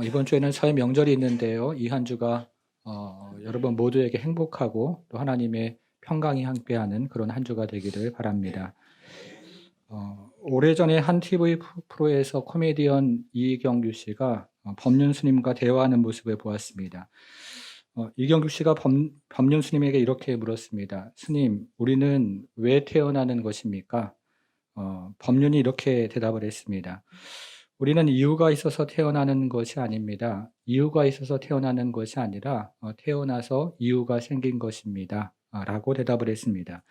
이번 주에는 설 명절이 있는데요. 이 한 주가 여러분 모두에게 행복하고 또 하나님의 평강이 함께하는 그런 한 주가 되기를 바랍니다. 오래전에 한 TV 프로에서 코미디언 이경규 씨가 법륜 스님과 대화하는 모습을 보았습니다. 이경규 씨가 법륜 스님에게 이렇게 물었습니다. 스님, 우리는 왜 태어나는 것입니까? 법륜이 이렇게 대답을 했습니다. 우리는 이유가 있어서 태어나는 것이 아닙니다. 이유가 있어서 태어나는 것이 아니라 태어나서 이유가 생긴 것입니다. 라고 대답을 했습니다.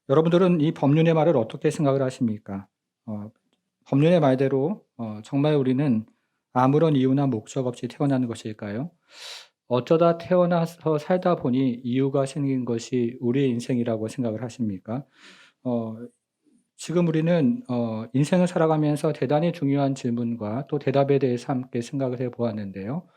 여러분들은 이 법륜의 말을 어떻게 생각을 하십니까? 법륜의 말대로 정말 우리는 아무런 이유나 목적 없이 태어나는 것일까요? 어쩌다 태어나서 살다 보니 이유가 생긴 것이 우리의 인생이라고 생각을 하십니까? 지금 우리는 인생을 살아가면서 대단히 중요한 질문과 또 대답에 대해서 함께 생각을 해 보았는데요.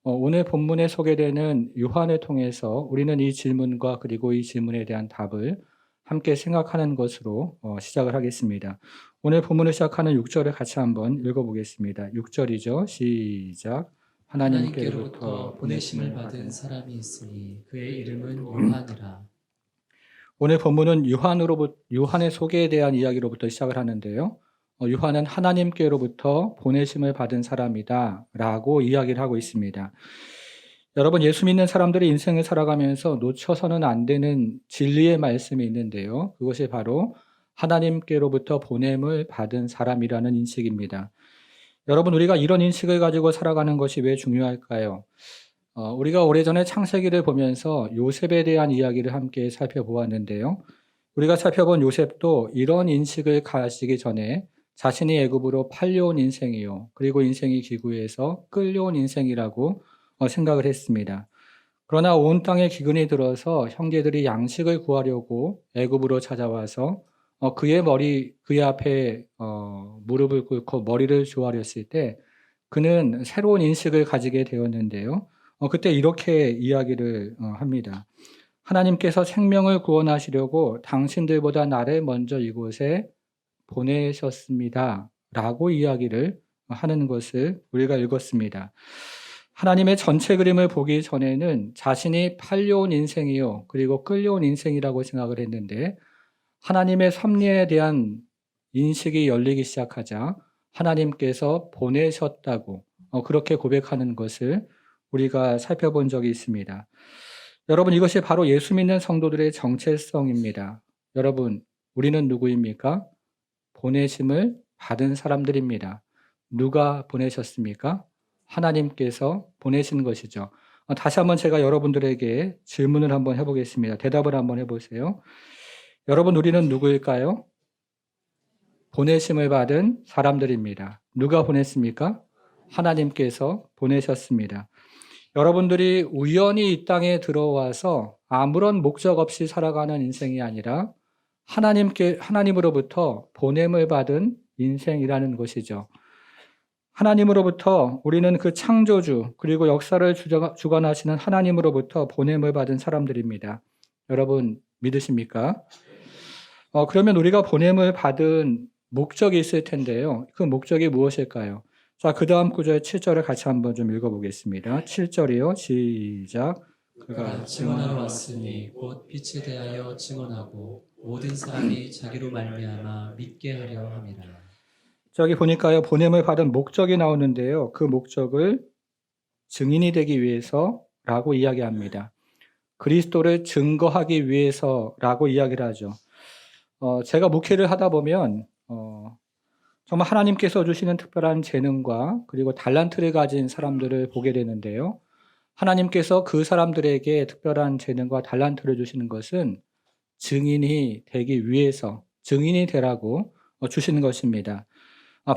오늘 본문에 소개되는 요한을 통해서 우리는 이 질문과 그리고 이 질문에 대한 답을 함께 생각하는 것으로 시작을 하겠습니다. 오늘 본문을 시작하는 6절을 같이 한번 읽어보겠습니다. 6절이죠. 시작. 하나님께로부터 보내심을 받은 사람이 있으니 그의 이름은 요한이라. 오늘 본문은 요한의 소개에 대한 이야기로부터 시작을 하는데요. 요한은 하나님께로부터 보내심을 받은 사람이다 라고 이야기를 하고 있습니다. 여러분, 예수 믿는 사람들이 인생을 살아가면서 놓쳐서는 안 되는 진리의 말씀이 있는데요. 그것이 바로 하나님께로부터 보냄을 받은 사람이라는 인식입니다. 여러분, 우리가 이런 인식을 가지고 살아가는 것이 왜 중요할까요? 우리가 오래전에 창세기를 보면서 요셉에 대한 이야기를 함께 살펴보았는데요. 우리가 살펴본 요셉도 이런 인식을 가지기 전에 자신이 애굽으로 팔려온 인생이요. 그리고 인생이 기구에서 끌려온 인생이라고 생각을 했습니다. 그러나 온 땅에 기근이 들어서 형제들이 양식을 구하려고 애굽으로 찾아와서 그의 앞에 무릎을 꿇고 머리를 조아렸을 때 그는 새로운 인식을 가지게 되었는데요. 그때 이렇게 이야기를 합니다. 하나님께서 생명을 구원하시려고 당신들보다 나를 먼저 이곳에 보내셨습니다. 라고 이야기를 하는 것을 우리가 읽었습니다. 하나님의 전체 그림을 보기 전에는 자신이 팔려온 인생이요, 그리고 끌려온 인생이라고 생각을 했는데 하나님의 섭리에 대한 인식이 열리기 시작하자 하나님께서 보내셨다고 그렇게 고백하는 것을 우리가 살펴본 적이 있습니다. 여러분, 이것이 바로 예수 믿는 성도들의 정체성입니다. 여러분, 우리는 누구입니까? 보내심을 받은 사람들입니다. 누가 보내셨습니까? 하나님께서 보내신 것이죠. 다시 한번 제가 여러분들에게 질문을 한번 해보겠습니다. 대답을 한번 해보세요. 여러분, 우리는 누구일까요? 보내심을 받은 사람들입니다. 누가 보냈습니까? 하나님께서 보내셨습니다. 여러분들이 우연히 이 땅에 들어와서 아무런 목적 없이 살아가는 인생이 아니라 하나님으로부터 보냄을 받은 인생이라는 것이죠. 하나님으로부터 우리는 그 창조주 그리고 역사를 주관하시는 하나님으로부터 보냄을 받은 사람들입니다. 여러분 믿으십니까? 그러면 우리가 보냄을 받은 목적이 있을 텐데요. 그 목적이 무엇일까요? 자, 그 다음 구절 7절을 같이 한번 좀 읽어보겠습니다. 7절이요. 시작. 그가 증언하러 왔으니 곧 빛에 대하여 증언하고 모든 사람이 자기로 말미암아 믿게 하려 함이라. 저기 보니까요. 보냄을 받은 목적이 나오는데요. 그 목적을 증인이 되기 위해서라고 이야기합니다. 그리스도를 증거하기 위해서라고 이야기를 하죠. 제가 목회를 하다 보면 정말 하나님께서 주시는 특별한 재능과 그리고 달란트를 가진 사람들을 보게 되는데요. 하나님께서 그 사람들에게 특별한 재능과 달란트를 주시는 것은 증인이 되기 위해서, 증인이 되라고 주시는 것입니다.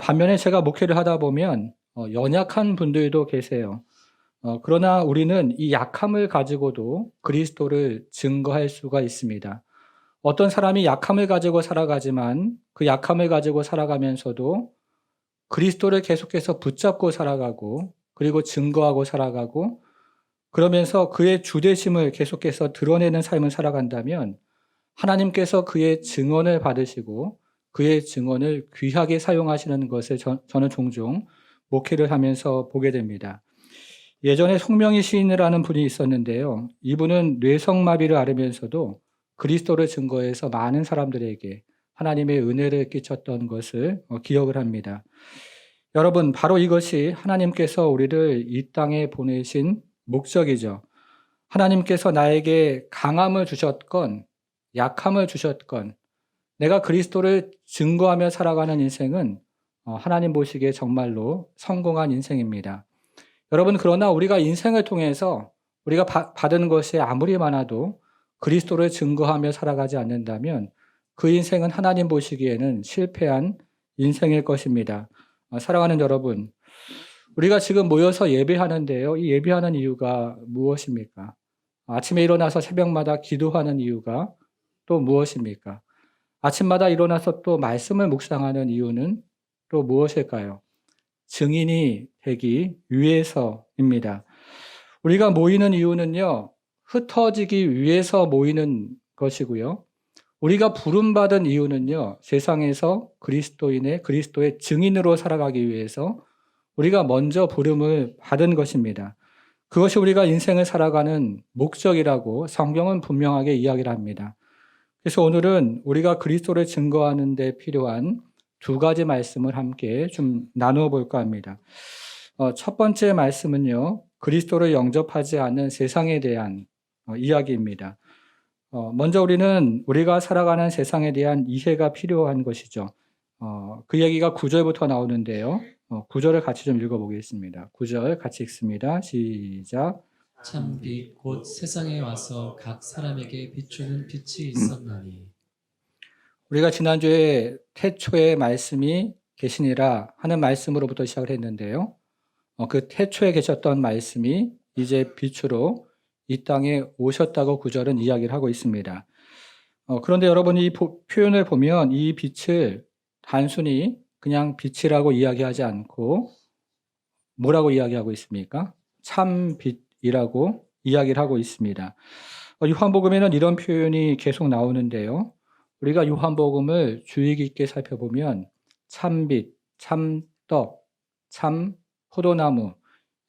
반면에 제가 목회를 하다 보면 연약한 분들도 계세요. 그러나 우리는 이 약함을 가지고도 그리스도를 증거할 수가 있습니다. 어떤 사람이 약함을 가지고 살아가지만 그 약함을 가지고 살아가면서도 그리스도를 계속해서 붙잡고 살아가고 그리고 증거하고 살아가고 그러면서 그의 주되심을 계속해서 드러내는 삶을 살아간다면 하나님께서 그의 증언을 받으시고 그의 증언을 귀하게 사용하시는 것을 저는 종종 목회를 하면서 보게 됩니다. 예전에 송명희 시인이라는 분이 있었는데요. 이분은 뇌성마비를 앓으면서도 그리스도를 증거해서 많은 사람들에게 하나님의 은혜를 끼쳤던 것을 기억을 합니다. 여러분, 바로 이것이 하나님께서 우리를 이 땅에 보내신 목적이죠. 하나님께서 나에게 강함을 주셨건 약함을 주셨건 내가 그리스도를 증거하며 살아가는 인생은 하나님 보시기에 정말로 성공한 인생입니다. 여러분, 그러나 우리가 인생을 통해서 우리가 받은 것이 아무리 많아도 그리스도를 증거하며 살아가지 않는다면 그 인생은 하나님 보시기에는 실패한 인생일 것입니다. 사랑하는 여러분, 우리가 지금 모여서 예배하는데요. 이 예배하는 이유가 무엇입니까? 아침에 일어나서 새벽마다 기도하는 이유가 또 무엇입니까? 아침마다 일어나서 또 말씀을 묵상하는 이유는 또 무엇일까요? 증인이 되기 위해서입니다. 우리가 모이는 이유는요, 흩어지기 위해서 모이는 것이고요. 우리가 부름받은 이유는요, 세상에서 그리스도의 증인으로 살아가기 위해서 우리가 먼저 부름을 받은 것입니다. 그것이 우리가 인생을 살아가는 목적이라고 성경은 분명하게 이야기를 합니다. 그래서 오늘은 우리가 그리스도를 증거하는 데 필요한 두 가지 말씀을 함께 좀 나누어 볼까 합니다. 첫 번째 말씀은요, 그리스도를 영접하지 않는 세상에 대한 이야기입니다. 먼저 우리가 살아가는 세상에 대한 이해가 필요한 것이죠. 그 얘기가 9절부터 나오는데요. 9절을 같이 좀 읽어보겠습니다. 9절 같이 읽습니다. 시작. 참 빛 곧 세상에 와서 각 사람에게 비추는 빛이 있었나니. 우리가 지난주에 태초의 말씀이 계시니라 하는 말씀으로부터 시작을 했는데요. 그 태초에 계셨던 말씀이 이제 빛으로 이 땅에 오셨다고 9절은 이야기를 하고 있습니다. 그런데 여러분 이 표현을 보면 이 빛을 단순히 그냥 빛이라고 이야기하지 않고 뭐라고 이야기하고 있습니까? 참 빛이라고 이야기를 하고 있습니다. 요한복음에는 이런 표현이 계속 나오는데요. 우리가 요한복음을 주의 깊게 살펴보면 참빛, 참떡, 참 포도나무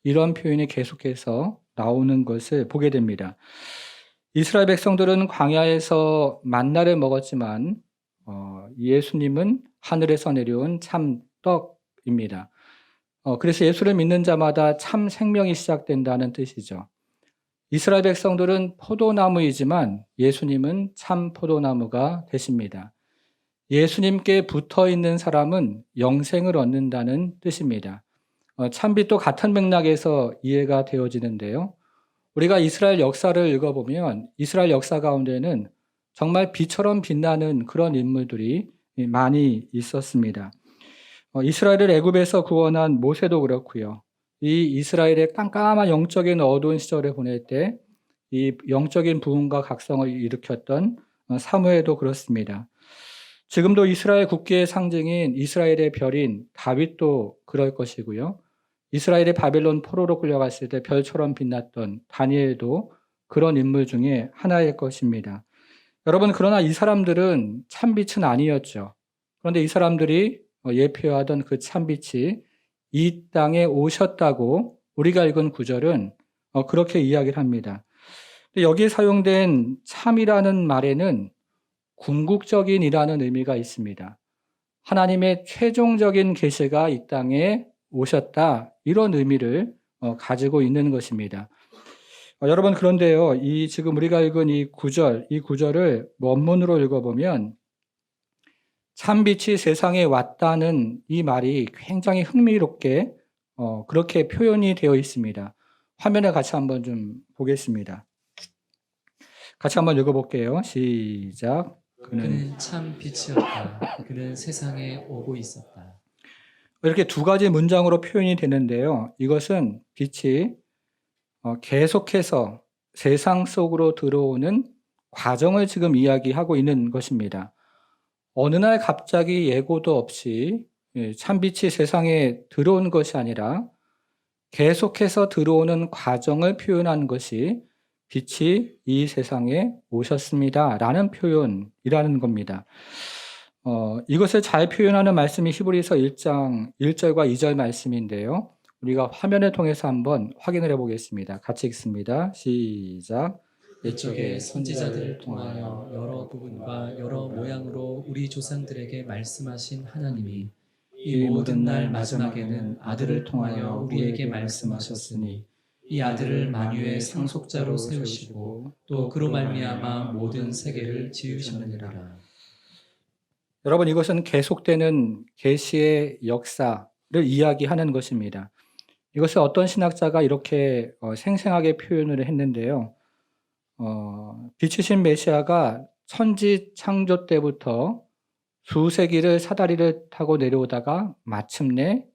이런 표현이 계속해서 나오는 것을 보게 됩니다. 이스라엘 백성들은 광야에서 만나를 먹었지만 예수님은 하늘에서 내려온 참떡입니다. 그래서 예수를 믿는 자마다 참 생명이 시작된다는 뜻이죠. 이스라엘 백성들은 포도나무이지만 예수님은 참 포도나무가 되십니다. 예수님께 붙어 있는 사람은 영생을 얻는다는 뜻입니다. 참빛도 같은 맥락에서 이해가 되어지는데요. 우리가 이스라엘 역사를 읽어보면 이스라엘 역사 가운데는 정말 빛처럼 빛나는 그런 인물들이 많이 있었습니다. 이스라엘을 애굽에서 구원한 모세도 그렇고요. 이 이스라엘의 깜깜한 영적인 어두운 시절을 보낼 때 이 영적인 부흥과 각성을 일으켰던 사무엘도 그렇습니다. 지금도 이스라엘 국기의 상징인 이스라엘의 별인 다윗도 그럴 것이고요. 이스라엘의 바벨론 포로로 끌려갔을 때 별처럼 빛났던 다니엘도 그런 인물 중에 하나일 것입니다. 여러분, 그러나 이 사람들은 참빛은 아니었죠. 그런데 이 사람들이 예표하던 그 참빛이 이 땅에 오셨다고 우리가 읽은 구절은 그렇게 이야기를 합니다. 여기에 사용된 참이라는 말에는 궁극적인이라는 의미가 있습니다. 하나님의 최종적인 계시가 이 땅에 오셨다 이런 의미를 가지고 있는 것입니다. 여러분 그런데요, 지금 우리가 읽은 이 구절을 원문으로 읽어보면 참빛이 세상에 왔다는 이 말이 굉장히 흥미롭게 그렇게 표현이 되어 있습니다. 화면에 같이 한번 좀 보겠습니다. 같이 한번 읽어볼게요. 시작. 그는 참 빛이었다. 그는 세상에 오고 있었다. 이렇게 두 가지 문장으로 표현이 되는데요. 이것은 빛이 계속해서 세상 속으로 들어오는 과정을 지금 이야기하고 있는 것입니다. 어느 날 갑자기 예고도 없이 참빛이 세상에 들어온 것이 아니라 계속해서 들어오는 과정을 표현한 것이 빛이 이 세상에 오셨습니다. 라는 표현이라는 겁니다. 이것을 잘 표현하는 말씀이 히브리서 1장 1절과 2절 말씀인데요. 우리가 화면을 통해서 한번 확인을 해보겠습니다. 같이 읽습니다. 시작. 옛적에 선지자들을 통하여 여러 부분과 여러 모양으로 우리 조상들에게 말씀하신 하나님이 이 모든 날 마지막에는 아들을 통하여 우리에게 말씀하셨으니 이 아들을 만유의 상속자로 세우시고 또 그로 말미암아 모든 세계를 지으셨느니라. 여러분, 이것은 계속되는 계시의 역사를 이야기하는 것입니다. 이것을 어떤 신학자가 이렇게 생생하게 표현을 했는데요. 빛이신 메시아가 천지 창조 때부터 수세기를 사다리를 타고 내려오다가 마침내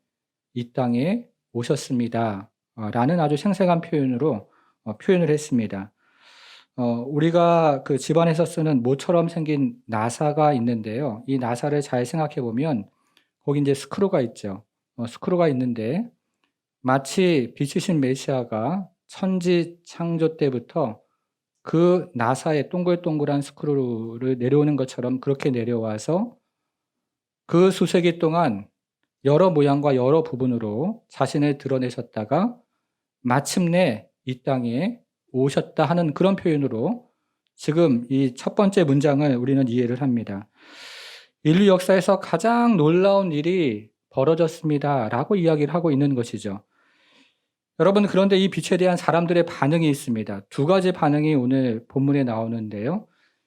이 땅에 오셨습니다. 라는 아주 생생한 표현으로 표현을 했습니다. 우리가 그 집안에서 쓰는 모처럼 생긴 나사가 있는데요. 이 나사를 잘 생각해 보면 거기 이제 스크루가 있죠. 스크루가 있는데 마치 빛이신 메시아가 천지 창조 때부터 그 나사에 동글동글한 스크루를 내려오는 것처럼 그렇게 내려와서 그 수세기 동안 여러 모양과 여러 부분으로 자신을 드러내셨다가 마침내 이 땅에 오셨다 하는 그런 표현으로 지금 이 첫 번째 문장을 우리는 이해를 합니다. 인류 역사에서 가장 놀라운 일이 벌어졌습니다. 라고 이야기를 하고 있는 것이죠. 여러분, 그런데 이 빛에 대한 사람들의 반응이 있습니다. 두 가지 반응이 오늘 본문에 나오는데요.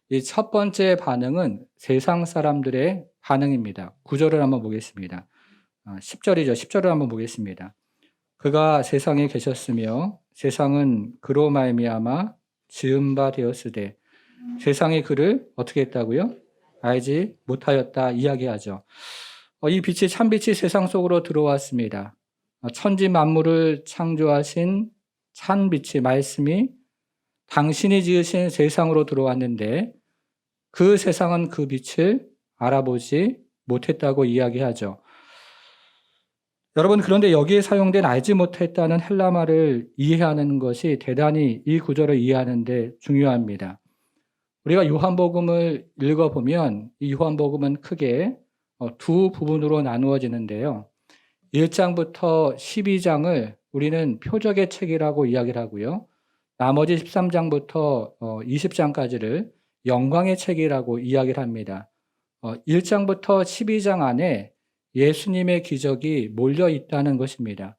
이 첫 번째 반응은 세상 사람들의 반응입니다. 9절을 한번 보겠습니다. 10절이죠. 10절을 한번 보겠습니다. 그가 세상에 계셨으며 세상은 그로 말미암아 지은 바 되었으되 세상이 그를 어떻게 했다고요? 알지 못하였다 이야기하죠. 이 빛이 참빛이 세상 속으로 들어왔습니다. 천지 만물을 창조하신 참빛이 말씀이 당신이 지으신 세상으로 들어왔는데 그 세상은 그 빛을 알아보지 못했다고 이야기하죠. 여러분, 그런데 여기에 사용된 알지 못했다는 헬라말을 이해하는 것이 대단히 이 구절을 이해하는 데 중요합니다. 우리가 요한복음을 읽어보면 이 요한복음은 크게 두 부분으로 나누어지는데요. 1장부터 12장을 우리는 표적의 책이라고 이야기를 하고요. 나머지 13장부터 20장까지를 영광의 책이라고 이야기를 합니다. 1장부터 12장 안에 예수님의 기적이 몰려 있다는 것입니다.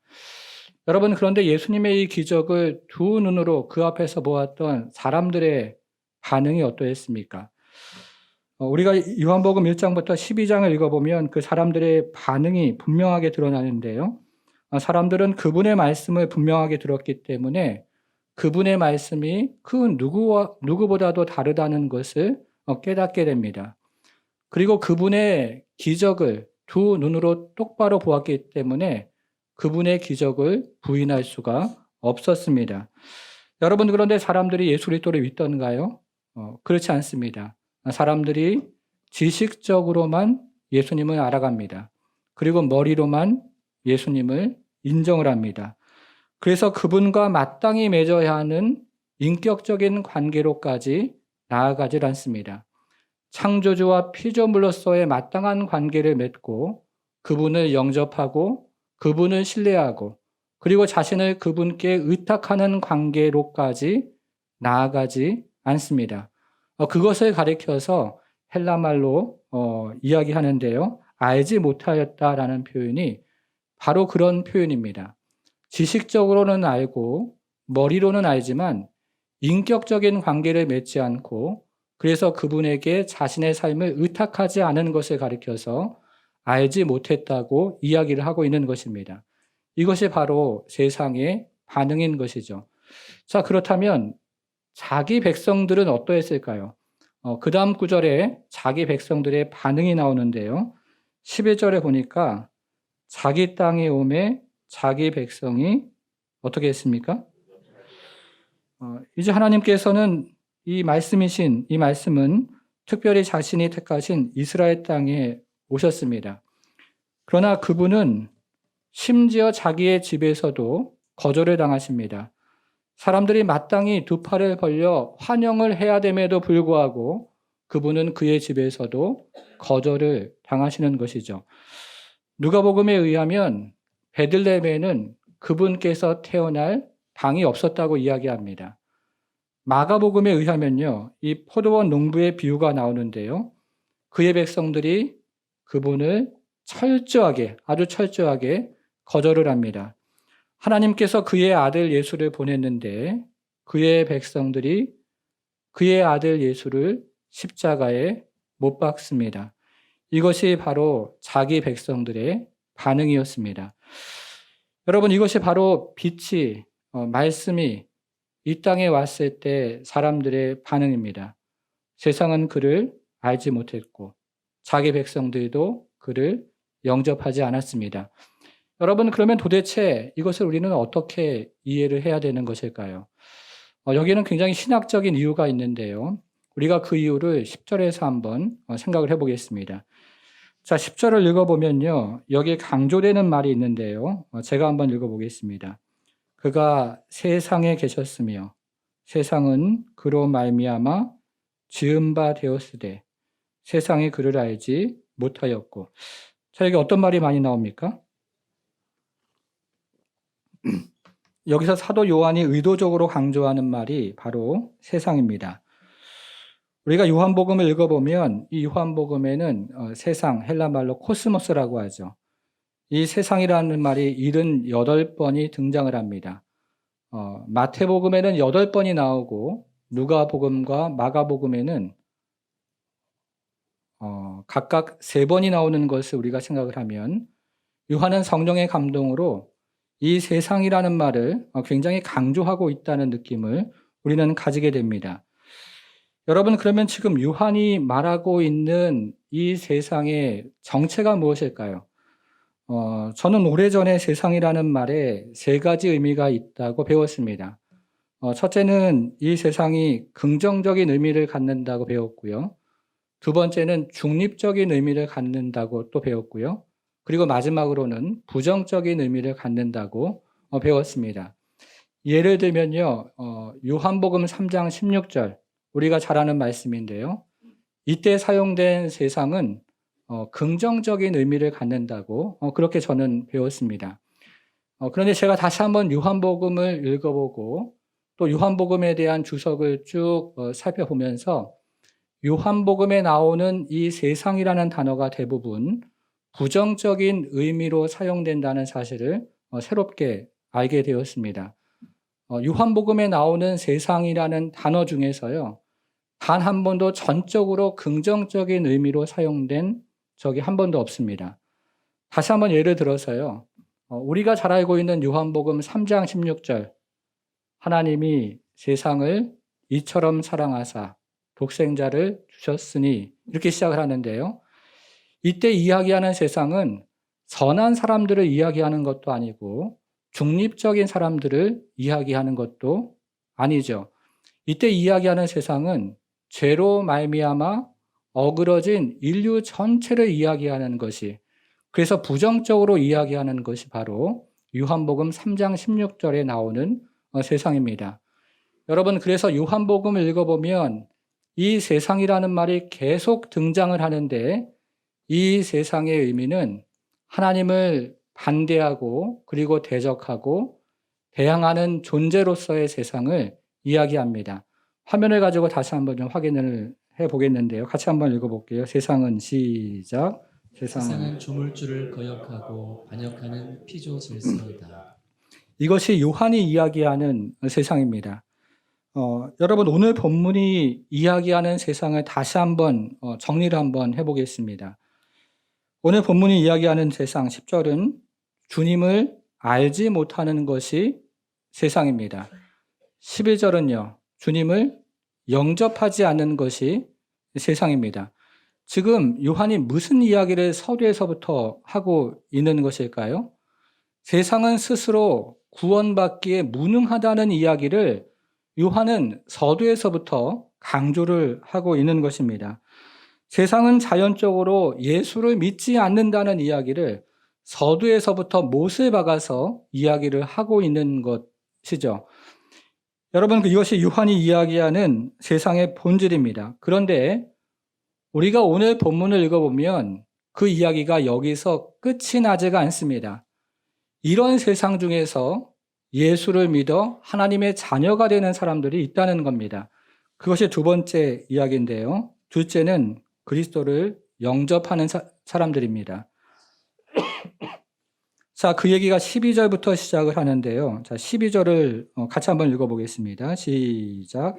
여러분, 그런데 예수님의 이 기적을 두 눈으로 그 앞에서 보았던 사람들의 반응이 어떠했습니까? 우리가 요한복음 1장부터 12장을 읽어보면 그 사람들의 반응이 분명하게 드러나는데요. 사람들은 그분의 말씀을 분명하게 들었기 때문에 그분의 말씀이 그 누구보다도 다르다는 것을 깨닫게 됩니다. 그리고 그분의 기적을 두 눈으로 똑바로 보았기 때문에 그분의 기적을 부인할 수가 없었습니다. 여러분, 그런데 사람들이 예수 그리스도를 믿던가요? 그렇지 않습니다. 사람들이 지식적으로만 예수님을 알아갑니다. 그리고 머리로만 예수님을 인정을 합니다. 그래서 그분과 마땅히 맺어야 하는 인격적인 관계로까지 나아가질 않습니다. 창조주와 피조물로서의 마땅한 관계를 맺고 그분을 영접하고 그분을 신뢰하고 그리고 자신을 그분께 의탁하는 관계로까지 나아가지 않습니다. 그것을 가리켜서 헬라말로 이야기하는데요. 알지 못하였다라는 표현이 바로 그런 표현입니다. 지식적으로는 알고 머리로는 알지만 인격적인 관계를 맺지 않고 그래서 그분에게 자신의 삶을 의탁하지 않은 것을 가리켜서 알지 못했다고 이야기를 하고 있는 것입니다. 이것이 바로 세상의 반응인 것이죠. 자, 그렇다면 자기 백성들은 어떠했을까요? 그 다음 구절에 자기 백성들의 반응이 나오는데요. 11절에 보니까 자기 땅에 오매 자기 백성이 어떻게 했습니까? 이제 하나님께서는 이 말씀은 특별히 자신이 택하신 이스라엘 땅에 오셨습니다. 그러나 그분은 심지어 자기의 집에서도 거절을 당하십니다. 사람들이 마땅히 두 팔을 벌려 환영을 해야 됨에도 불구하고 그분은 그의 집에서도 거절을 당하시는 것이죠. 누가복음에 의하면 베들레헴에는 그분께서 태어날 방이 없었다고 이야기합니다. 마가복음에 의하면요, 이 포도원 농부의 비유가 나오는데요. 그의 백성들이 그분을 철저하게, 아주 철저하게 거절을 합니다. 하나님께서 그의 아들 예수를 보냈는데 그의 백성들이 그의 아들 예수를 십자가에 못 박습니다. 이것이 바로 자기 백성들의 반응이었습니다. 여러분, 이것이 바로 빛이, 말씀이 이 땅에 왔을 때 사람들의 반응입니다. 세상은 그를 알지 못했고 자기 백성들도 그를 영접하지 않았습니다. 여러분, 그러면 도대체 이것을 우리는 어떻게 이해를 해야 되는 것일까요? 여기는 굉장히 신학적인 이유가 있는데요. 우리가 그 이유를 10절에서 한번 생각을 해보겠습니다. 자, 10절을 읽어보면요. 여기 강조되는 말이 있는데요. 제가 한번 읽어보겠습니다. 그가 세상에 계셨으며 세상은 그로 말미암아 지은 바 되었으되 세상이 그를 알지 못하였고. 자, 여기 어떤 말이 많이 나옵니까? 여기서 사도 요한이 의도적으로 강조하는 말이 바로 세상입니다. 우리가 요한복음을 읽어보면 이 요한복음에는 세상, 헬라 말로 코스모스라고 하죠. 이 세상이라는 말이 78번이 등장을 합니다. 마태복음에는 8번이 나오고 누가복음과 마가복음에는 각각 3번이 나오는 것을 우리가 생각을 하면 요한은 성령의 감동으로 이 세상이라는 말을 굉장히 강조하고 있다는 느낌을 우리는 가지게 됩니다. 여러분, 그러면 지금 요한이 말하고 있는 이 세상의 정체가 무엇일까요? 저는 오래전에 세상이라는 말에 3가지 의미가 있다고 배웠습니다. 첫째는 이 세상이 긍정적인 의미를 갖는다고 배웠고요. 두 번째는 중립적인 의미를 갖는다고 또 배웠고요. 그리고 마지막으로는 부정적인 의미를 갖는다고 배웠습니다. 예를 들면요, 요한복음 3장 16절, 우리가 잘 아는 말씀인데요. 이때 사용된 세상은 긍정적인 의미를 갖는다고 그렇게 저는 배웠습니다. 그런데 제가 다시 한번 요한복음을 읽어보고 또 요한복음에 대한 주석을 쭉 살펴보면서 요한복음에 나오는 이 세상이라는 단어가 대부분 부정적인 의미로 사용된다는 사실을 새롭게 알게 되었습니다. 요한복음에 나오는 세상이라는 단어 중에서요, 단 한 번도 전적으로 긍정적인 의미로 사용된 적이 한 번도 없습니다. 다시 한번 예를 들어서요, 우리가 잘 알고 있는 요한복음 3장 16절, 하나님이 세상을 이처럼 사랑하사 독생자를 주셨으니, 이렇게 시작을 하는데요. 이때 이야기하는 세상은 선한 사람들을 이야기하는 것도 아니고 중립적인 사람들을 이야기하는 것도 아니죠. 이때 이야기하는 세상은 죄로 말미암아 어그러진 인류 전체를 이야기하는 것이, 그래서 부정적으로 이야기하는 것이 바로 요한복음 3장 16절에 나오는 세상입니다. 여러분, 그래서 요한복음을 읽어보면 이 세상이라는 말이 계속 등장을 하는데 이 세상의 의미는 하나님을 반대하고 그리고 대적하고 대항하는 존재로서의 세상을 이야기합니다. 화면을 가지고 다시 한번 좀 확인을 해보겠는데요. 같이 한번 읽어볼게요. 세상은 시작. 세상은 조물주를 거역하고 반역하는 피조 질서이다. 이것이 요한이 이야기하는 세상입니다. 여러분, 오늘 본문이 이야기하는 세상을 다시 한번 정리를 한번 해보겠습니다. 오늘 본문이 이야기하는 세상 10절은 주님을 알지 못하는 것이 세상입니다. 11절은요, 주님을 영접하지 않는 것이 세상입니다. 지금 요한이 무슨 이야기를 서두에서부터 하고 있는 것일까요? 세상은 스스로 구원받기에 무능하다는 이야기를 요한은 서두에서부터 강조를 하고 있는 것입니다. 세상은 자연적으로 예수를 믿지 않는다는 이야기를 서두에서부터 못을 박아서 이야기를 하고 있는 것이죠. 여러분, 이것이 요한이 이야기하는 세상의 본질입니다. 그런데 우리가 오늘 본문을 읽어보면 그 이야기가 여기서 끝이 나지가 않습니다. 이런 세상 중에서 예수를 믿어 하나님의 자녀가 되는 사람들이 있다는 겁니다. 그것이 두 번째 이야기인데요. 둘째는 그리스도를 영접하는 사람들입니다. 자, 그 얘기가 12절부터 시작을 하는데요. 자, 12절을 같이 한번 읽어보겠습니다. 시작.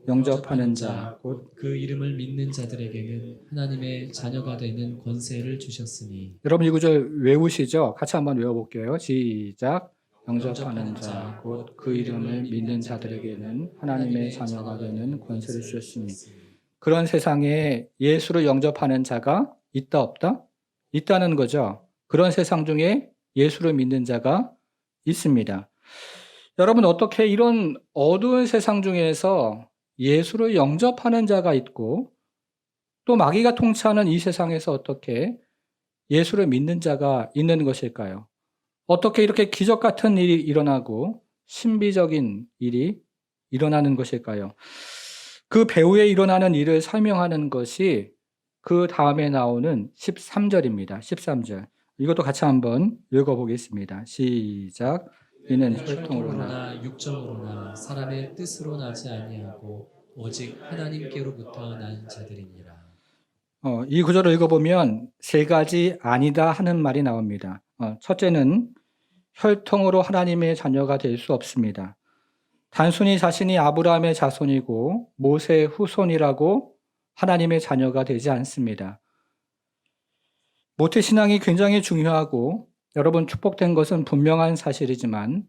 영접하는 자, 곧 그 이름을 믿는 자들에게는 하나님의 자녀가 되는 권세를 주셨으니. 여러분 이 구절 외우시죠? 같이 한번 외워볼게요. 시작. 영접하는 자, 곧 그 이름을 믿는 자들에게는 하나님의 자녀가 되는 권세를 주셨으니. 그런 세상에 예수를 영접하는 자가 있다 없다? 있다는 거죠. 그런 세상 중에 예수를 믿는 자가 있습니다. 여러분 어떻게 이런 어두운 세상 중에서 예수를 영접하는 자가 있고 또 마귀가 통치하는 이 세상에서 어떻게 예수를 믿는 자가 있는 것일까요? 어떻게 이렇게 기적 같은 일이 일어나고 신비적인 일이 일어나는 것일까요? 그 배후에 일어나는 일을 설명하는 것이 그 다음에 나오는 13절입니다. 13절. 이것도 같이 한번 읽어보겠습니다. 시작. 이는 혈통으로나 혈통으로나 육정으로나 사람의 뜻으로 나지 아니하고 오직 하나님께로부터 난 자들이니라. 이 구절을 읽어보면 세 가지 아니다 하는 말이 나옵니다. 첫째는 혈통으로 하나님의 자녀가 될 수 없습니다. 단순히 자신이 아브라함의 자손이고 모세의 후손이라고 하나님의 자녀가 되지 않습니다. 모태신앙이 굉장히 중요하고 여러분 축복된 것은 분명한 사실이지만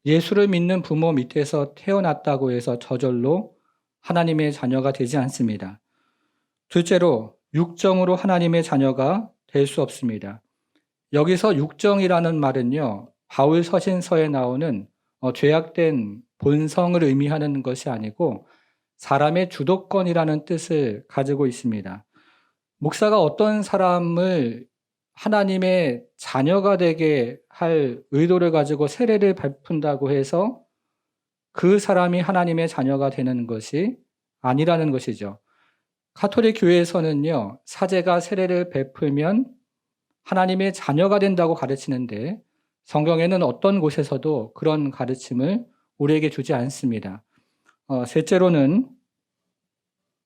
예수를 믿는 부모 밑에서 태어났다고 해서 저절로 하나님의 자녀가 되지 않습니다. 둘째로 육정으로 하나님의 자녀가 될 수 없습니다. 여기서 육정이라는 말은요, 바울 서신서에 나오는 죄악된 본성을 의미하는 것이 아니고 사람의 주도권이라는 뜻을 가지고 있습니다. 목사가 어떤 사람을 하나님의 자녀가 되게 할 의도를 가지고 세례를 베푼다고 해서 그 사람이 하나님의 자녀가 되는 것이 아니라는 것이죠. 가톨릭 교회에서는요, 사제가 세례를 베풀면 하나님의 자녀가 된다고 가르치는데 성경에는 어떤 곳에서도 그런 가르침을 우리에게 주지 않습니다. 셋째로는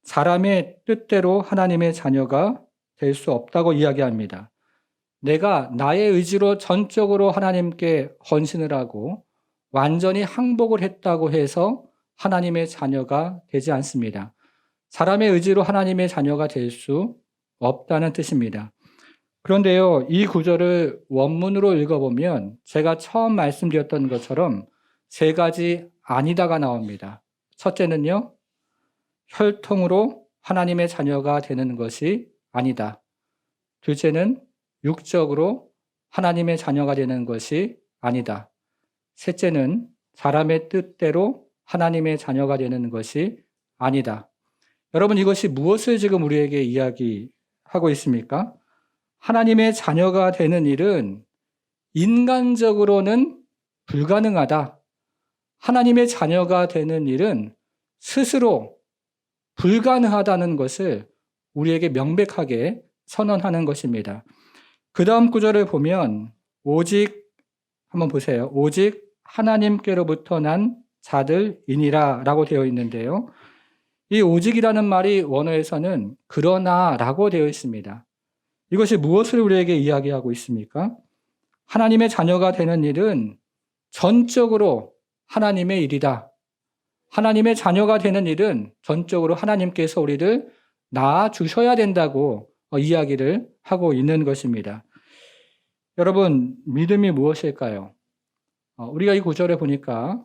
사람의 뜻대로 하나님의 자녀가 될 수 없다고 이야기합니다. 내가 나의 의지로 전적으로 하나님께 헌신을 하고 완전히 항복을 했다고 해서 하나님의 자녀가 되지 않습니다. 사람의 의지로 하나님의 자녀가 될 수 없다는 뜻입니다. 그런데요, 이 구절을 원문으로 읽어보면 제가 처음 말씀드렸던 것처럼 세 가지 아니다가 나옵니다. 첫째는요, 혈통으로 하나님의 자녀가 되는 것이 아니다. 둘째는 육적으로 하나님의 자녀가 되는 것이 아니다. 셋째는 사람의 뜻대로 하나님의 자녀가 되는 것이 아니다. 여러분 이것이 무엇을 지금 우리에게 이야기하고 있습니까? 하나님의 자녀가 되는 일은 인간적으로는 불가능하다. 하나님의 자녀가 되는 일은 스스로 불가능하다는 것을 우리에게 명백하게 선언하는 것입니다. 그 다음 구절을 보면 오직 한번 보세요. 오직 하나님께로부터 난 자들이니라 라고 되어 있는데요. 이 오직이라는 말이 원어에서는 그러나 라고 되어 있습니다. 이것이 무엇을 우리에게 이야기하고 있습니까? 하나님의 자녀가 되는 일은 전적으로 하나님의 일이다. 하나님의 자녀가 되는 일은 전적으로 하나님께서 우리를 낳아주셔야 된다고 이야기를 하고 있는 것입니다. 여러분, 믿음이 무엇일까요? 우리가 이 구절에 보니까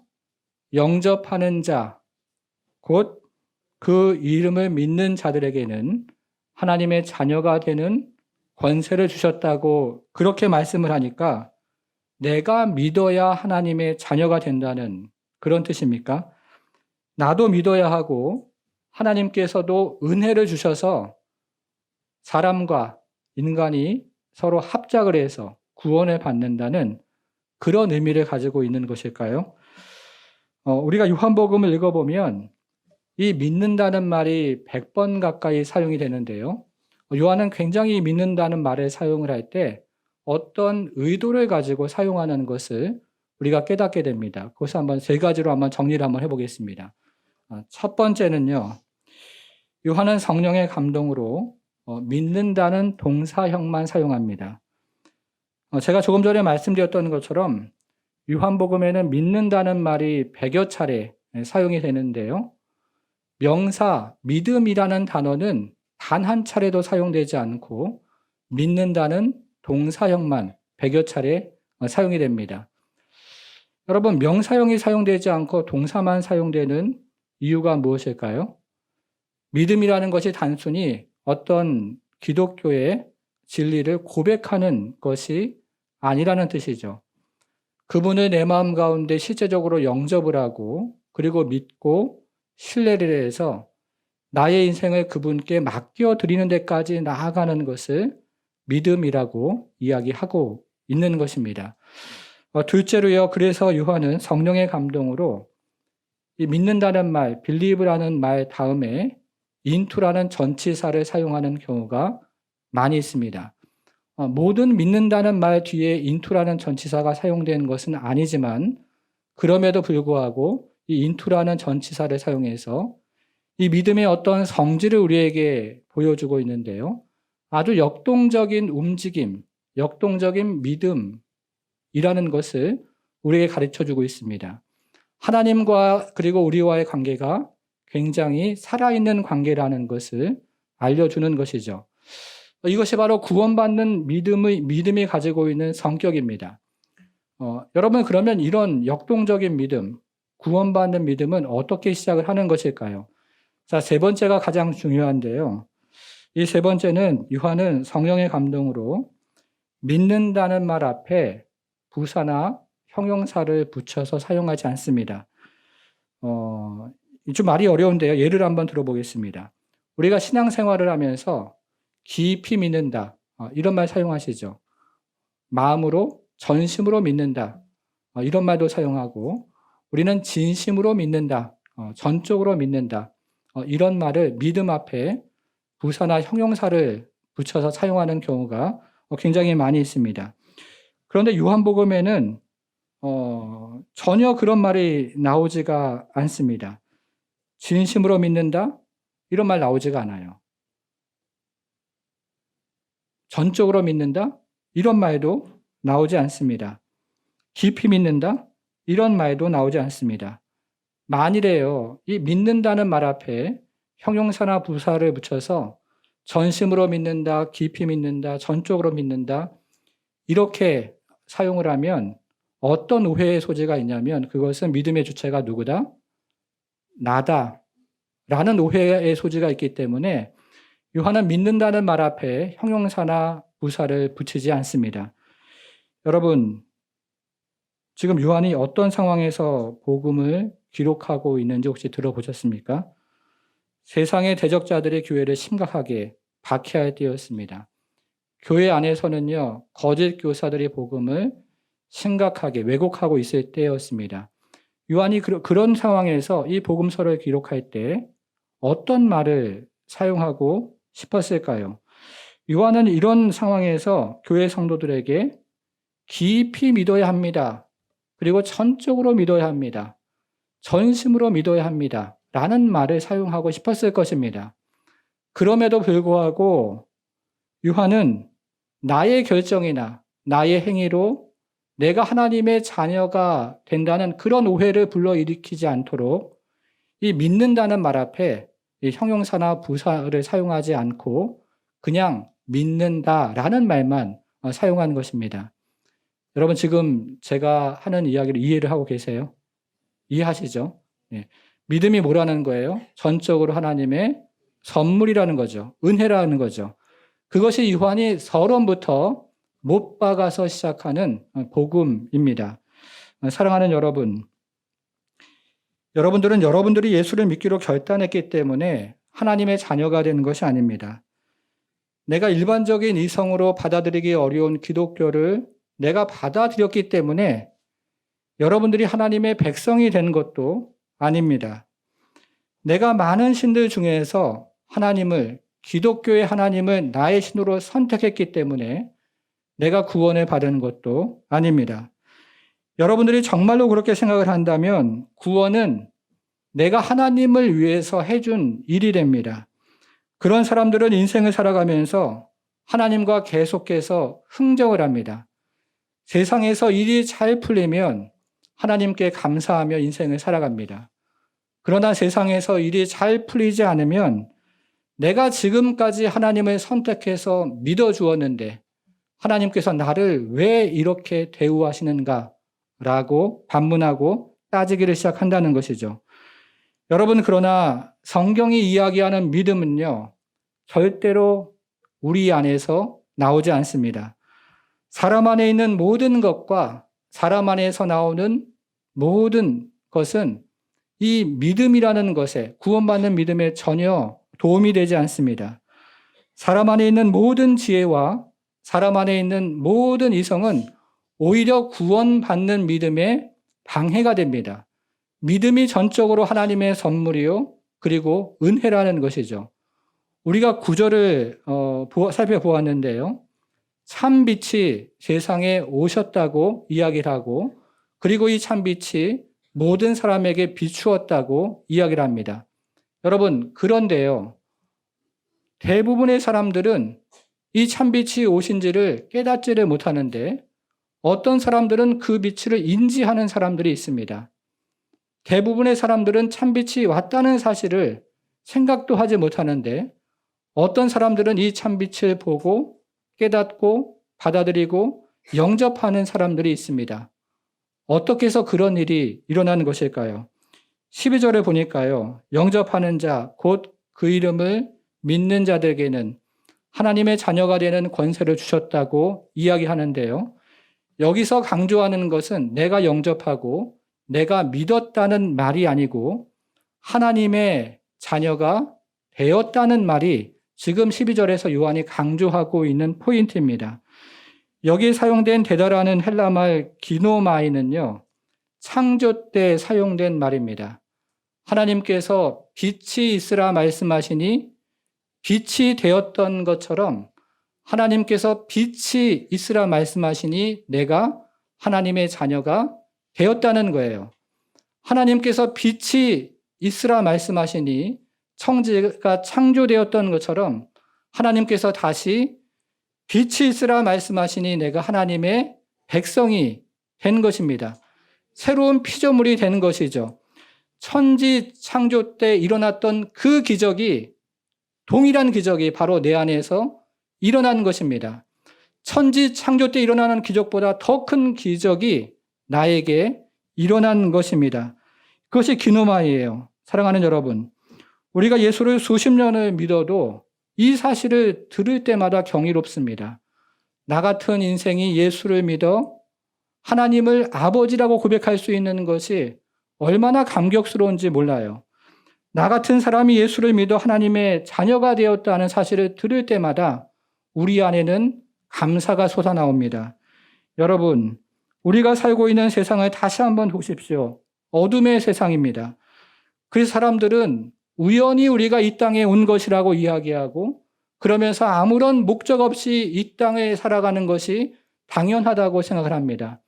영접하는 자, 곧 그 이름을 믿는 자들에게는 하나님의 자녀가 되는 권세를 주셨다고 그렇게 말씀을 하니까 내가 믿어야 하나님의 자녀가 된다는 그런 뜻입니까? 나도 믿어야 하고 하나님께서도 은혜를 주셔서 사람과 인간이 서로 합작을 해서 구원을 받는다는 그런 의미를 가지고 있는 것일까요? 우리가 요한복음을 읽어보면 이 믿는다는 말이 100번 가까이 사용이 되는데요. 요한은 굉장히 믿는다는 말을 사용을 할 때 어떤 의도를 가지고 사용하는 것을 우리가 깨닫게 됩니다. 그것을 한번 세 가지로 한번 정리를 한번 해보겠습니다. 첫 번째는요. 요한은 성령의 감동으로 믿는다는 동사형만 사용합니다. 제가 조금 전에 말씀드렸던 것처럼 요한복음에는 믿는다는 말이 100여 차례 사용이 되는데요. 명사 믿음이라는 단어는 단 한 차례도 사용되지 않고 믿는다는 동사형만 100여 차례 사용이 됩니다. 여러분, 명사형이 사용되지 않고 동사만 사용되는 이유가 무엇일까요? 믿음이라는 것이 단순히 어떤 기독교의 진리를 고백하는 것이 아니라는 뜻이죠. 그분을 내 마음 가운데 실제적으로 영접을 하고 그리고 믿고 신뢰를 해서 나의 인생을 그분께 맡겨드리는 데까지 나아가는 것을 믿음이라고 이야기하고 있는 것입니다. 둘째로요. 그래서 요한은 성령의 감동으로 이 믿는다는 말, believe라는 말 다음에 into라는 전치사를 사용하는 경우가 많이 있습니다. 모든 믿는다는 말 뒤에 into라는 전치사가 사용된 것은 아니지만 그럼에도 불구하고 이 into라는 전치사를 사용해서 이 믿음의 어떤 성질을 우리에게 보여주고 있는데요. 아주 역동적인 움직임, 역동적인 믿음이라는 것을 우리에게 가르쳐주고 있습니다. 하나님과 그리고 우리와의 관계가 굉장히 살아있는 관계라는 것을 알려주는 것이죠. 이것이 바로 구원받는 믿음이 가지고 있는 성격입니다. 여러분, 그러면 이런 역동적인 믿음, 구원받는 믿음은 어떻게 시작을 하는 것일까요? 자, 세 번째가 가장 중요한데요. 이 세 번째는 요한은 성령의 감동으로 믿는다는 말 앞에 부사나 형용사를 붙여서 사용하지 않습니다. 좀 말이 어려운데요. 예를 한번 들어보겠습니다. 우리가 신앙생활을 하면서 깊이 믿는다. 이런 말 사용하시죠. 마음으로, 전심으로 믿는다. 이런 말도 사용하고 우리는 진심으로 믿는다. 전적으로 믿는다. 이런 말을 믿음 앞에 부사나 형용사를 붙여서 사용하는 경우가 굉장히 많이 있습니다. 그런데 요한복음에는 전혀 그런 말이 나오지가 않습니다. 진심으로 믿는다? 이런 말 나오지가 않아요. 전적으로 믿는다? 이런 말도 나오지 않습니다. 깊이 믿는다? 이런 말도 나오지 않습니다. 만일에요, 이 믿는다는 말 앞에 형용사나 부사를 붙여서 전심으로 믿는다, 깊이 믿는다, 전적으로 믿는다, 이렇게 사용을 하면 어떤 오해의 소지가 있냐면 그것은 믿음의 주체가 누구다? 나다. 라는 오해의 소지가 있기 때문에 요한은 믿는다는 말 앞에 형용사나 부사를 붙이지 않습니다. 여러분, 지금 요한이 어떤 상황에서 복음을 기록하고 있는지 혹시 들어보셨습니까? 세상의 대적자들의 교회를 심각하게 박해할 때였습니다. 교회 안에서는요, 거짓 교사들의 복음을 심각하게 왜곡하고 있을 때였습니다. 요한이 그런 상황에서 이 복음서를 기록할 때 어떤 말을 사용하고 싶었을까요? 요한은 이런 상황에서 교회 성도들에게 깊이 믿어야 합니다. 그리고 전적으로 믿어야 합니다. 전심으로 믿어야 합니다. 라는 말을 사용하고 싶었을 것입니다. 그럼에도 불구하고 요한은 나의 결정이나 나의 행위로 내가 하나님의 자녀가 된다는 그런 오해를 불러일으키지 않도록 이 믿는다는 말 앞에 이 형용사나 부사를 사용하지 않고 그냥 믿는다라는 말만 사용하는 것입니다. 여러분, 지금 제가 하는 이야기를 이해를 하고 계세요? 이해하시죠? 네. 믿음이 뭐라는 거예요? 전적으로 하나님의 선물이라는 거죠. 은혜라는 거죠. 그것이 요한이 서론부터 못 박아서 시작하는 복음입니다. 사랑하는 여러분, 여러분들은 여러분들이 예수를 믿기로 결단했기 때문에 하나님의 자녀가 되는 것이 아닙니다. 내가 일반적인 이성으로 받아들이기 어려운 기독교를 내가 받아들였기 때문에 여러분들이 하나님의 백성이 된 것도 아닙니다. 내가 많은 신들 중에서 하나님을, 기독교의 하나님을 나의 신으로 선택했기 때문에 내가 구원을 받은 것도 아닙니다. 여러분들이 정말로 그렇게 생각을 한다면 구원은 내가 하나님을 위해서 해준 일이 됩니다. 그런 사람들은 인생을 살아가면서 하나님과 계속해서 흥정을 합니다. 세상에서 일이 잘 풀리면 하나님께 감사하며 인생을 살아갑니다. 그러나 세상에서 일이 잘 풀리지 않으면 내가 지금까지 하나님을 선택해서 믿어주었는데 하나님께서 나를 왜 이렇게 대우하시는가? 라고 반문하고 따지기를 시작한다는 것이죠. 여러분, 그러나 성경이 이야기하는 믿음은요, 절대로 우리 안에서 나오지 않습니다. 사람 안에 있는 모든 것과 사람 안에서 나오는 모든 것은 이 믿음이라는 것에, 구원받는 믿음에 전혀 도움이 되지 않습니다. 사람 안에 있는 모든 지혜와 사람 안에 있는 모든 이성은 오히려 구원받는 믿음에 방해가 됩니다. 믿음이 전적으로 하나님의 선물이요, 그리고 은혜라는 것이죠. 우리가 구절을 살펴보았는데요. 참 빛이 세상에 오셨다고 이야기를 하고, 그리고 이 참 빛이 모든 사람에게 비추었다고 이야기를 합니다. 여러분, 그런데요, 대부분의 사람들은 이 참빛이 오신지를 깨닫지를 못하는데 어떤 사람들은 그 빛을 인지하는 사람들이 있습니다. 대부분의 사람들은 참빛이 왔다는 사실을 생각도 하지 못하는데 어떤 사람들은 이 참빛을 보고 깨닫고 받아들이고 영접하는 사람들이 있습니다. 어떻게 해서 그런 일이 일어나는 것일까요? 12절에 보니까요, 영접하는 자, 곧 그 이름을 믿는 자들에게는 하나님의 자녀가 되는 권세를 주셨다고 이야기하는데요. 여기서 강조하는 것은 내가 영접하고 내가 믿었다는 말이 아니고 하나님의 자녀가 되었다는 말이 지금 12절에서 요한이 강조하고 있는 포인트입니다. 여기에 사용된 데다라는 헬라말 기노마이는요, 창조 때 사용된 말입니다. 하나님께서 빛이 있으라 말씀하시니 빛이 되었던 것처럼 하나님께서 빛이 있으라 말씀하시니 내가 하나님의 자녀가 되었다는 거예요. 하나님께서 빛이 있으라 말씀하시니 천지가 창조되었던 것처럼 하나님께서 다시 빛이 있으라 말씀하시니 내가 하나님의 백성이 된 것입니다. 새로운 피조물이 된 것이죠. 천지 창조 때 일어났던 그 기적이, 동일한 기적이 바로 내 안에서 일어난 것입니다. 천지 창조 때 일어나는 기적보다 더 큰 기적이 나에게 일어난 것입니다. 그것이 기노마이예요. 사랑하는 여러분, 우리가 예수를 수십 년을 믿어도 이 사실을 들을 때마다 경이롭습니다. 나 같은 인생이 예수를 믿어 하나님을 아버지라고 고백할 수 있는 것이 얼마나 감격스러운지 몰라요. 나 같은 사람이 예수를 믿어 하나님의 자녀가 되었다는 사실을 들을 때마다 우리 안에는 감사가 솟아나옵니다. 여러분, 우리가 살고 있는 세상을 다시 한번 보십시오. 어둠의 세상입니다. 그래서 사람들은 우연히 우리가 이 땅에 온 것이라고 이야기하고 그러면서 아무런 목적 없이 이 땅에 살아가는 것이 당연하다고 생각을 합니다.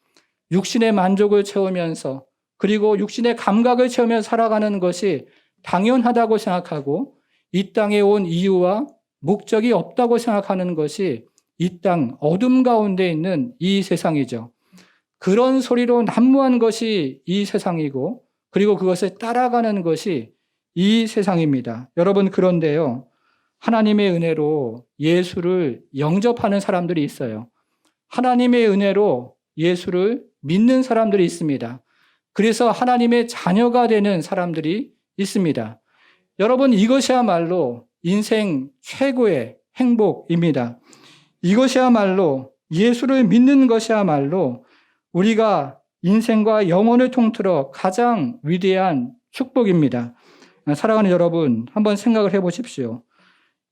육신의 만족을 채우면서 그리고 육신의 감각을 채우면서 살아가는 것이 당연하다고 생각하고 이 땅에 온 이유와 목적이 없다고 생각하는 것이 이 땅 어둠 가운데 있는 이 세상이죠. 그런 소리로 난무한 것이 이 세상이고 그리고 그것을 따라가는 것이 이 세상입니다. 여러분, 그런데요, 하나님의 은혜로 예수를 영접하는 사람들이 있어요. 하나님의 은혜로 예수를 믿는 사람들이 있습니다. 그래서 하나님의 자녀가 되는 사람들이 있습니다. 여러분, 이것이야말로 인생 최고의 행복입니다. 이것이야말로, 예수를 믿는 것이야말로 우리가 인생과 영혼을 통틀어 가장 위대한 축복입니다. 사랑하는 여러분, 한번 생각을 해보십시오.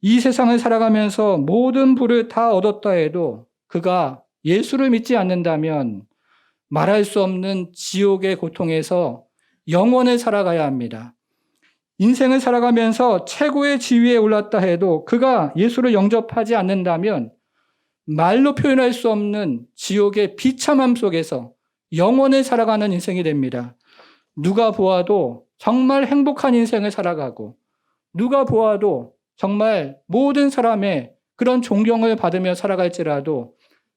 이 세상을 살아가면서 모든 부를 다 얻었다 해도 그가 예수를 믿지 않는다면 말할 수 없는 지옥의 고통에서 영원을 살아가야 합니다. 인생을 살아가면서 최고의 지위에 올랐다 해도 그가 예수를 영접하지 않는다면 말로 표현할 수 없는 지옥의 비참함 속에서 영원을 살아가는 인생이 됩니다. 누가 보아도 정말 행복한 인생을 살아가고 누가 보아도 정말 모든 사람의 그런 존경을 받으며 살아갈지라도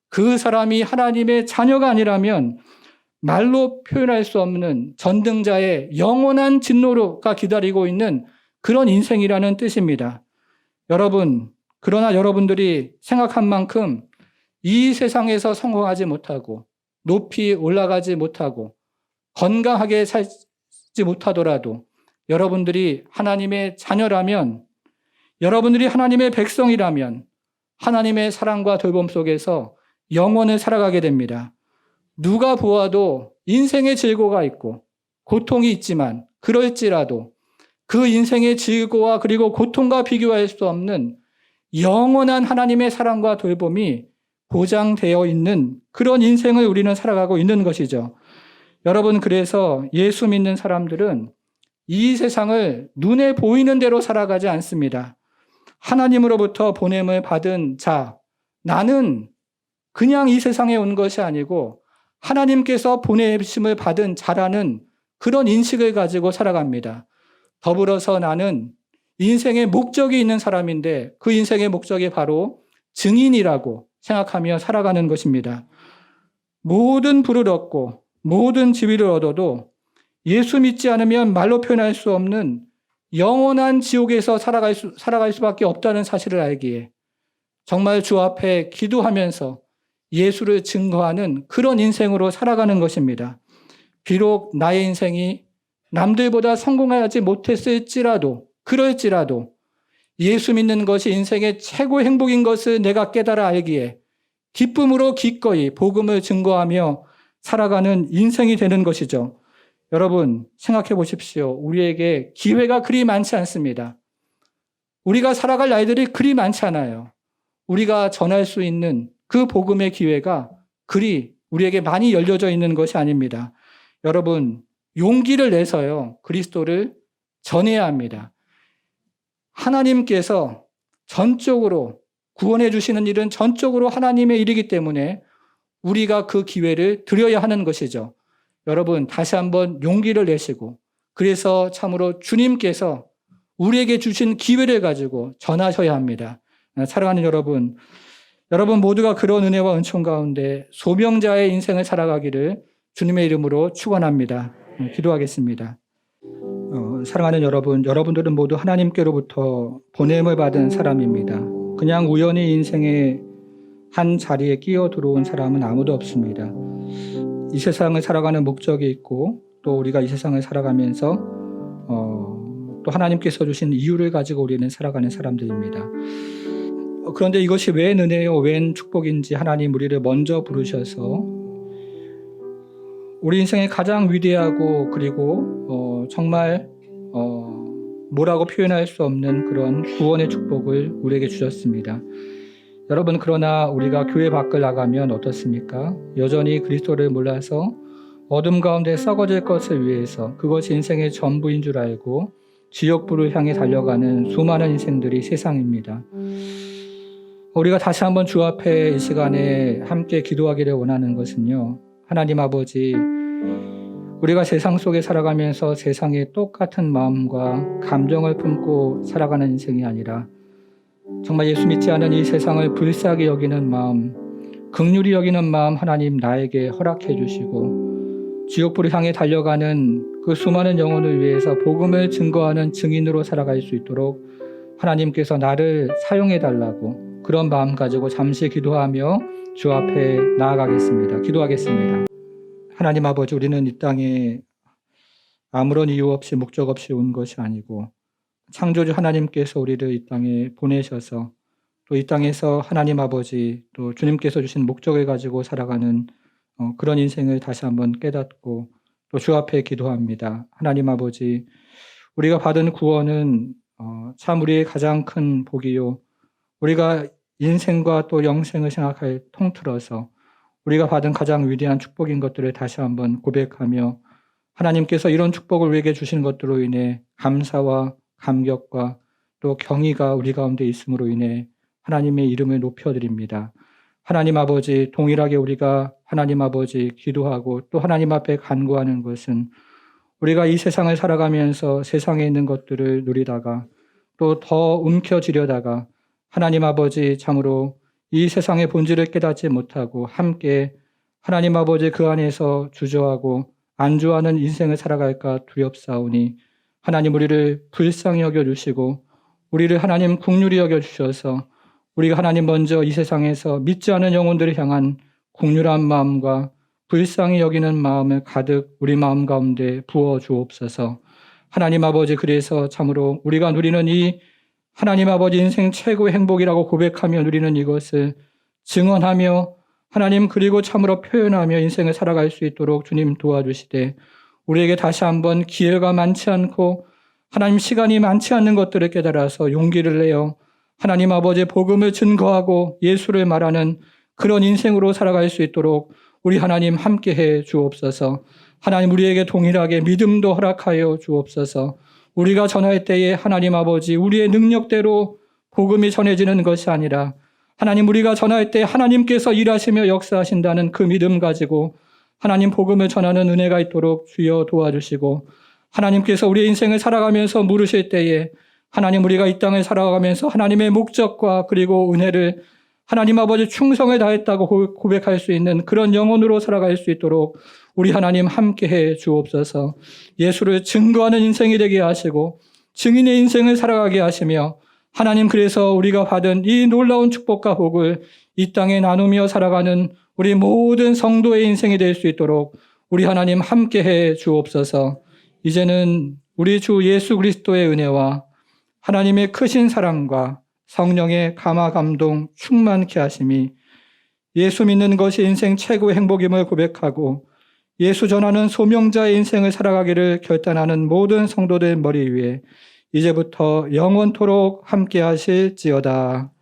그 사람이 하나님의 자녀가 아니라면 말로 표현할 수 없는 전등자의 영원한 진노가 기다리고 있는 그런 인생이라는 뜻입니다. 여러분, 그러나 여러분들이 생각한 만큼 이 세상에서 성공하지 못하고 높이 올라가지 못하고 건강하게 살지 못하더라도 여러분들이 하나님의 자녀라면, 여러분들이 하나님의 백성이라면 하나님의 사랑과 돌봄 속에서 영원을 살아가게 됩니다. 누가 보아도 인생의 즐거가 있고 고통이 있지만 그럴지라도 그 인생의 즐거와 그리고 고통과 비교할 수 없는 영원한 하나님의 사랑과 돌봄이 보장되어 있는 그런 인생을 우리는 살아가고 있는 것이죠. 여러분, 그래서 예수 믿는 사람들은 이 세상을 눈에 보이는 대로 살아가지 않습니다. 하나님으로부터 보냄을 받은 자, 나는 그냥 이 세상에 온 것이 아니고 하나님께서 보내심을 받은 자라는 그런 인식을 가지고 살아갑니다. 더불어서 나는 인생의 목적이 있는 사람인데 그 인생의 목적이 바로 증인이라고 생각하며 살아가는 것입니다. 모든 부를 얻고 모든 지위를 얻어도 예수 믿지 않으면 말로 표현할 수 없는 영원한 지옥에서 살아갈 수밖에 없다는 사실을 알기에 정말 주 앞에 기도하면서 예수를 증거하는 그런 인생으로 살아가는 것입니다. 비록 나의 인생이 남들보다 성공하지 못했을지라도 그럴지라도 예수 믿는 것이 인생의 최고 행복인 것을 내가 깨달아 알기에 기쁨으로 기꺼이 복음을 증거하며 살아가는 인생이 되는 것이죠. 여러분, 생각해 보십시오. 우리에게 기회가 그리 많지 않습니다. 우리가 살아갈 날들이 그리 많지 않아요. 우리가 전할 수 있는 그 복음의 기회가 그리 우리에게 많이 열려져 있는 것이 아닙니다. 여러분, 용기를 내서요, 그리스도를 전해야 합니다. 하나님께서 전적으로 구원해 주시는 일은 전적으로 하나님의 일이기 때문에 우리가 그 기회를 드려야 하는 것이죠. 여러분, 다시 한번 용기를 내시고 그래서 참으로 주님께서 우리에게 주신 기회를 가지고 전하셔야 합니다. 사랑하는 여러분, 여러분 모두가 그런 은혜와 은총 가운데 소명자의 인생을 살아가기를 주님의 이름으로 축원합니다. 기도하겠습니다. 사랑하는 여러분, 여러분들은 모두 하나님께로부터 보냄을 받은 사람입니다. 그냥 우연히 인생의 한 자리에 끼어 들어온 사람은 아무도 없습니다. 이 세상을 살아가는 목적이 있고 또 우리가 이 세상을 살아가면서 또 하나님께서 주신 이유를 가지고 우리는 살아가는 사람들입니다. 그런데 이것이 웬 은혜요, 웬 축복인지 하나님 우리를 먼저 부르셔서 우리 인생의 가장 위대하고 그리고 정말 뭐라고 표현할 수 없는 그런 구원의 축복을 우리에게 주셨습니다. 여러분, 그러나 우리가 교회 밖을 나가면 어떻습니까? 여전히 그리스도를 몰라서 어둠 가운데 썩어질 것을 위해서 그것이 인생의 전부인 줄 알고 지옥불을 향해 달려가는 수많은 인생들이 세상입니다. 우리가 다시 한번 주 앞에 이 시간에 함께 기도하기를 원하는 것은요, 하나님 아버지, 우리가 세상 속에 살아가면서 세상에 똑같은 마음과 감정을 품고 살아가는 인생이 아니라 정말 예수 믿지 않은 이 세상을 불쌍히 여기는 마음, 긍휼히 여기는 마음 하나님 나에게 허락해 주시고 지옥불을 향해 달려가는 그 수많은 영혼을 위해서 복음을 증거하는 증인으로 살아갈 수 있도록 하나님께서 나를 사용해 달라고 그런 마음 가지고 잠시 기도하며 주 앞에 나아가겠습니다. 기도하겠습니다. 하나님 아버지, 우리는 이 땅에 아무런 이유 없이 목적 없이 온 것이 아니고 창조주 하나님께서 우리를 이 땅에 보내셔서 또 이 땅에서 하나님 아버지 또 주님께서 주신 목적을 가지고 살아가는 그런 인생을 다시 한번 깨닫고 또 주 앞에 기도합니다. 하나님 아버지, 우리가 받은 구원은 참 우리의 가장 큰 복이요, 우리가 인생과 또 영생을 생각할 통틀어서 우리가 받은 가장 위대한 축복인 것들을 다시 한번 고백하며 하나님께서 이런 축복을 우리에게 주시는 것들로 인해 감사와 감격과 또 경의가 우리 가운데 있음으로 인해 하나님의 이름을 높여드립니다. 하나님 아버지, 동일하게 우리가 하나님 아버지 기도하고 또 하나님 앞에 간구하는 것은 우리가 이 세상을 살아가면서 세상에 있는 것들을 누리다가 또 더 움켜쥐려다가 하나님 아버지 참으로 이 세상의 본질을 깨닫지 못하고 함께 하나님 아버지 그 안에서 주저하고 안주하는 인생을 살아갈까 두렵사오니 하나님 우리를 불쌍히 여겨주시고 우리를 하나님 긍휼히 여겨주셔서 우리가 하나님 먼저 이 세상에서 믿지 않은 영혼들을 향한 긍휼한 마음과 불쌍히 여기는 마음을 가득 우리 마음 가운데 부어 주옵소서. 하나님 아버지 그래서 참으로 우리가 누리는 이 하나님 아버지 인생 최고의 행복이라고 고백하며 누리는 이것을 증언하며 하나님 그리고 참으로 표현하며 인생을 살아갈 수 있도록 주님 도와주시되 우리에게 다시 한번 기회가 많지 않고 하나님 시간이 많지 않는 것들을 깨달아서 용기를 내어 하나님 아버지의 복음을 증거하고 예수를 말하는 그런 인생으로 살아갈 수 있도록 우리 하나님 함께해 주옵소서. 하나님 우리에게 동일하게 믿음도 허락하여 주옵소서. 우리가 전할 때에 하나님 아버지 우리의 능력대로 복음이 전해지는 것이 아니라 하나님 우리가 전할 때 하나님께서 일하시며 역사하신다는 그 믿음 가지고 하나님 복음을 전하는 은혜가 있도록 주여 도와주시고 하나님께서 우리의 인생을 살아가면서 물으실 때에 하나님 우리가 이 땅을 살아가면서 하나님의 목적과 그리고 은혜를 하나님 아버지 충성을 다했다고 고백할 수 있는 그런 영혼으로 살아갈 수 있도록 우리 하나님 함께해 주옵소서. 예수를 증거하는 인생이 되게 하시고 증인의 인생을 살아가게 하시며 하나님 그래서 우리가 받은 이 놀라운 축복과 복을 이 땅에 나누며 살아가는 우리 모든 성도의 인생이 될 수 있도록 우리 하나님 함께해 주옵소서. 이제는 우리 주 예수 그리스도의 은혜와 하나님의 크신 사랑과 성령의 감화 감동 충만케 하심이 예수 믿는 것이 인생 최고의 행복임을 고백하고 예수 전하는 소명자의 인생을 살아가기를 결단하는 모든 성도들 머리 위에 이제부터 영원토록 함께 하실지어다.